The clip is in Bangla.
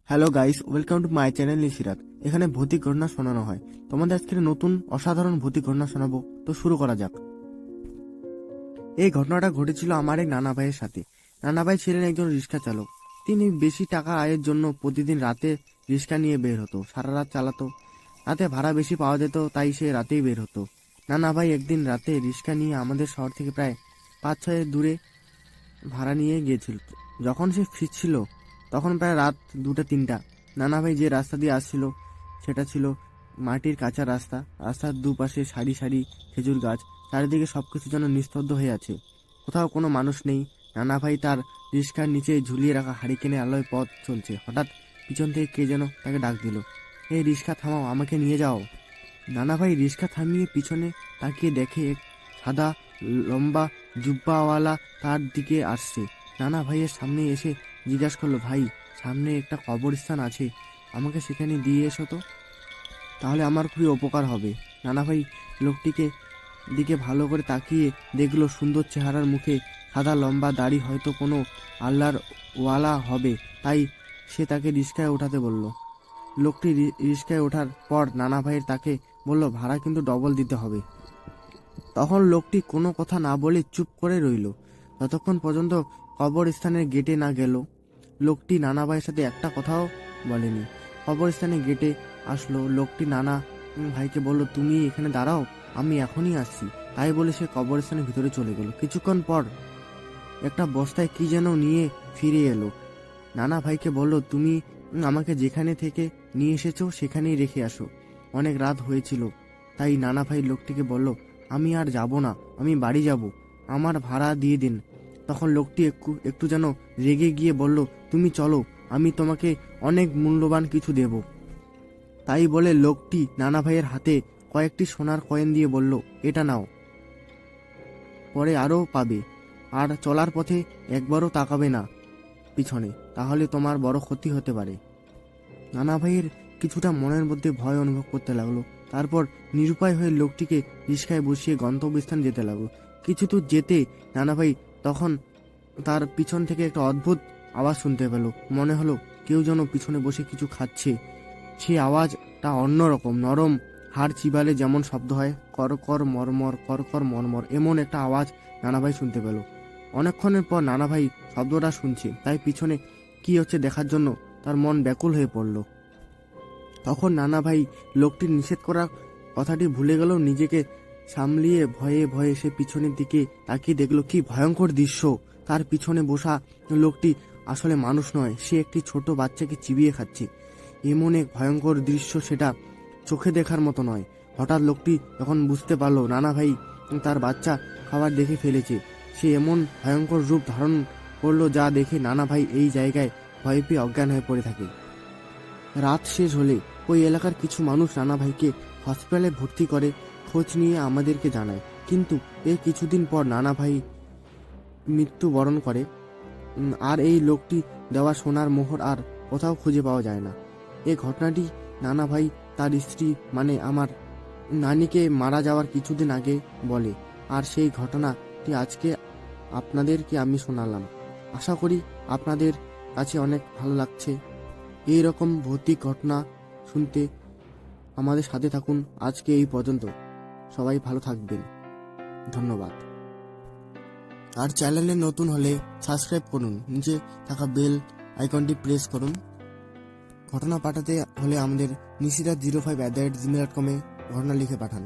Hello guys, welcome to my channel Nishirat. এখানে ভৌতিক ঘটনা শোনানো হয়। তোমাদের আজকে নতুন অসাধারণ ভৌতিক ঘটনা শোনাবো, তো শুরু করা যাক। এই ঘটনাটা ঘটেছিল আমার এক নানা ভাইয়ের সাথে। নানা ভাই ছিলেন একজন রিক্সা চালক। তিনি বেশি টাকা আয়ের জন্য প্রতিদিন রাতে রিক্সা নিয়ে বের হতো, সারা রাত চালাতো। রাতে ভাড়া বেশি পাওয়া যেত, তাই সে রাতেই বের হতো। নানা ভাই একদিন রাতে রিক্সা নিয়ে আমাদের শহর থেকে প্রায় 5-6 দূরে ভাড়া নিয়ে গিয়েছিল। যখন সে ফিরছিল তখন প্রায় রাত 2টা-3টা। নানা ভাই যে রাস্তা দিয়ে আসছিল সেটা ছিল মাটির কাঁচা রাস্তা। রাস্তার দুপাশে সারি সারি খেজুর গাছ, চারিদিকে সবকিছু যেন নিস্তব্ধ হয়ে আছে, কোথাও কোনো মানুষ নেই। নানা ভাই তার রিক্সার নিচে ঝুলিয়ে রাখা হারিকেনের আলোয় পথ চলছে। হঠাৎ পিছন থেকে কে যেন তাকে ডাক দিল, এই রিক্সা থামাও, আমাকে নিয়ে যাও। নানা ভাই রিক্সা থামিয়ে পিছনে তাকিয়ে দেখে এক সাদা লম্বা জুব্বাওয়ালা তার দিকে আসছে। নানা ভাইয়ের সামনে এসে জিজ্ঞাসা করলো, ভাই, সামনে একটা কবরস্থান আছে, আমাকে সেখানে দিয়ে এসো তো, তাহলে আমার খুবই উপকার হবে। নানা ভাই লোকটিকে দিকে ভালো করে তাকিয়ে দেখলো সুন্দর চেহারার, মুখে সাদা লম্বা দাড়ি, হয়তো কোনো আল্লাহর ওয়ালা হবে, তাই সে তাকে রিক্সায় ওঠাতে বলল। লোকটি রিক্সায় ওঠার পর নানা ভাইয়ের তাকে বলল, ভাড়া কিন্তু ডবল দিতে হবে। তখন লোকটি কোনো কথা না বলে চুপ করে রইল, যতক্ষণ পর্যন্ত কবরস্থানের গেটে না গেল। লোকটি নানা ভাইয়ের সাথে একটা কথাও বলেনি। কবরস্থানের গেটে আসলো, লোকটি নানা ভাইকে বলল, তুমি এখানে দাঁড়াও, আমি এখনই আসছি। তাই বলে সে কবরস্থানের ভিতরে চলে গেল। কিছুক্ষণ পর একটা বস্তায় কি যেন নিয়ে ফিরে এলো। নানা ভাইকে বলল, তুমি আমাকে যেখানে থেকে নিয়ে এসেছো সেখানেই রেখে আসো, অনেক রাত হয়েছিল। তাই নানা ভাই লোকটিকে বলল, আমি আর যাব না, আমি বাড়ি যাব, আমার ভাড়া দিয়ে দিন। তখন লোকটি একটু যেন রেগে গিয়ে বলল, তুমি চলো, আমি তোমাকে অনেক মূল্যবান কিছু দেব। তাই বলে লোকটি নানা ভাইয়ের হাতে কয়েকটি সোনার কয়েন দিয়ে বলল, এটা নাও, পরে আরও পাবে, আর চলার পথে একবারও তাকাবে না পিছনে, তাহলে তোমার বড় ক্ষতি হতে পারে। নানা ভাইয়ের কিছুটা মনের মধ্যে ভয় অনুভব করতে লাগলো। তারপর নিরুপায় হয়ে লোকটিকে রিক্সায় বসিয়ে গন্তব্যস্থান যেতে লাগলো। কিছু দূর যেতে নানা ভাই তখন তার পিছন থেকে একটা অদ্ভুত আওয়াজ শুনতে পেল। মনে হলো কেউ যেন পিছনে বসে কিছু খাচ্ছে। সেই আওয়াজটা অন্যরকম, নরম হাড় চিবালে যেমন শব্দ হয়, কর কর মরমর, কর কর মরমর, এমন একটা আওয়াজ নানা ভাই শুনতে পেল। অনেকক্ষণের পর নানা ভাই শব্দটা শুনছে, তাই পিছনে কি হচ্ছে দেখার জন্য তার মন ব্যাকুল হয়ে পড়ল। তখন নানা ভাই লোকটির নিষেধ করা কথাটি ভুলে গেল। নিজেকে সামলিয়ে ভয়ে ভয়ে সে পিছনের দিকে তাকিয়ে দেখলো কি ভয়ঙ্কর দৃশ্য। তার পিছনে বসা লোকটি আসলে মানুষ নয়, সে একটি ছোট বাচ্চাকে চিবিয়ে খাচ্ছে। এমন এক ভয়ঙ্কর দৃশ্য, সেটা চোখে দেখার মতো নয়। হঠাৎ লোকটি যখন বুঝতে পারলো নানা ভাই তার বাচ্চা খাবার দেখে ফেলেছে, সে এমন ভয়ঙ্কর রূপ ধারণ করলো যা দেখে নানা ভাই এই জায়গায় ভয় পেয়ে অজ্ঞান হয়ে পড়ে থাকে। রাত শেষ হলে ওই এলাকার কিছু মানুষ নানা ভাইকে হসপিটালে ভর্তি করে, খোঁজ নিয়ে আমাদেরকে জানায়। কিন্তু এর কিছুদিন পর নানা ভাই মৃত্যুবরণ করে। আর এই লোকটি দেওয়া সোনার মোহর আর কোথাও খুঁজে পাওয়া যায় না। এই ঘটনাটি নানা ভাই তার স্ত্রী মানে আমার নানিকে মারা যাওয়ার কিছুদিন আগে বলে, আর সেই ঘটনাটি আজকে আপনাদেরকে আমি শোনালাম। আশা করি আপনাদের কাছে অনেক ভালো লাগছে। এই রকম ভৌতিক ঘটনা শুনতে আমাদের সাথে থাকুন। আজকে এই পর্যন্ত, সবাই ভালো থাকবেন, ধন্যবাদ। আর চ্যানেলে নতুন হলে সাবস্ক্রাইব করুন, নিচে থাকা বেল আইকনটি প্রেস করুন। ঘটনা পাঠাতে হলে আমাদের nisira05@gmail.com ঘটনা লিখে পাঠান।